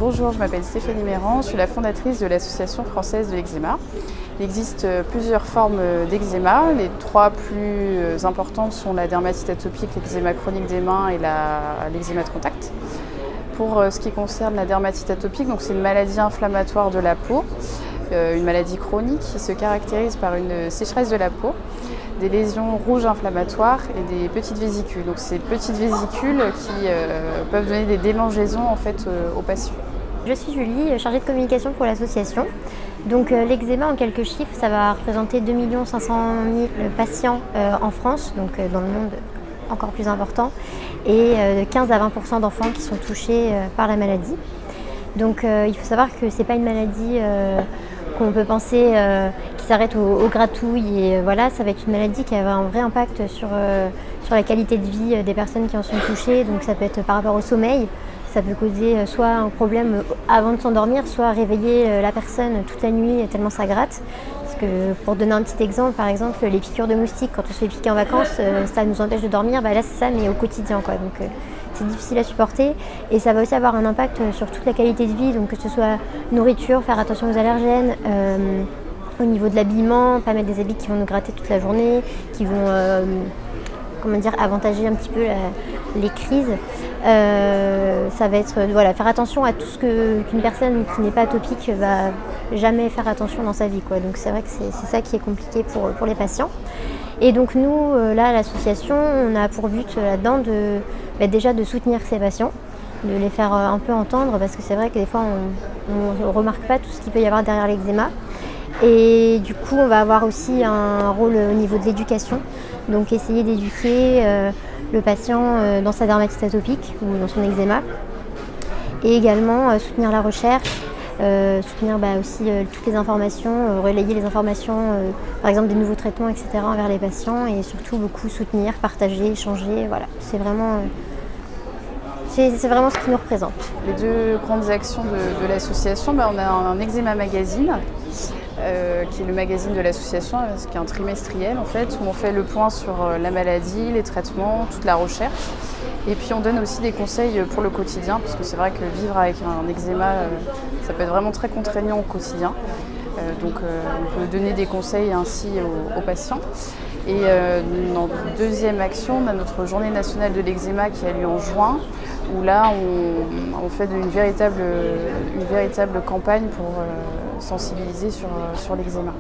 Bonjour, je m'appelle Stéphanie Méran, je suis la fondatrice de l'Association française de l'eczéma. Il existe plusieurs formes d'eczéma. Les trois plus importantes sont la dermatite atopique, l'eczéma chronique des mains et l'eczéma de contact. Pour ce qui concerne la dermatite atopique, c'est une maladie inflammatoire de la peau, une maladie chronique qui se caractérise par une sécheresse de la peau, des lésions rouges inflammatoires et des petites vésicules. Donc ces petites vésicules qui peuvent donner des démangeaisons aux patients. Je suis Julie, chargée de communication pour l'association. Donc l'eczéma en quelques chiffres, ça va représenter 2 500 000 patients en France, donc dans le monde encore plus important, et 15 à 20% d'enfants qui sont touchés par la maladie. Donc il faut savoir que ce n'est pas une maladie qu'on peut penser qui s'arrête aux gratouilles, et voilà, ça va être une maladie qui a un vrai impact sur la qualité de vie des personnes qui en sont touchées. Donc ça peut être par rapport au sommeil, ça peut causer soit un problème avant de s'endormir, soit réveiller la personne toute la nuit tellement ça gratte. Parce que pour donner un petit exemple, par exemple les piqûres de moustiques, quand on se fait piquer en vacances, ça nous empêche de dormir, là c'est ça, mais au quotidien quoi. Donc c'est difficile à supporter, et ça va aussi avoir un impact sur toute la qualité de vie, donc que ce soit nourriture, faire attention aux allergènes, au niveau de l'habillement, pas mettre des habits qui vont nous gratter toute la journée, qui vont avantager un petit peu les crises. Ça va être faire attention à tout ce qu'une personne qui n'est pas atopique va jamais faire attention dans sa vie, quoi. Donc c'est vrai que c'est ça qui est compliqué pour les patients. Et donc nous, là, à l'association, on a pour but là-dedans déjà de soutenir ces patients, de les faire un peu entendre, parce que c'est vrai que des fois on ne remarque pas tout ce qu'il peut y avoir derrière l'eczéma. Et du coup, on va avoir aussi un rôle au niveau de l'éducation, donc essayer d'éduquer le patient dans sa dermatite atopique ou dans son eczéma, et également soutenir la recherche, soutenir aussi toutes les informations, relayer les informations, par exemple des nouveaux traitements, etc. envers les patients, et surtout beaucoup soutenir, partager, échanger. Voilà, c'est vraiment ce qui nous représente. Les deux grandes actions de l'association, on a un eczéma magazine, qui est le magazine de l'association, qui est un trimestriel où on fait le point sur la maladie, les traitements, toute la recherche. Et puis on donne aussi des conseils pour le quotidien, parce que c'est vrai que vivre avec un eczéma, ça peut être vraiment très contraignant au quotidien. Donc on peut donner des conseils ainsi aux patients. Et en deuxième action, on a notre journée nationale de l'eczéma qui a lieu en juin, où là on fait une véritable campagne pour sensibiliser sur l'eczéma.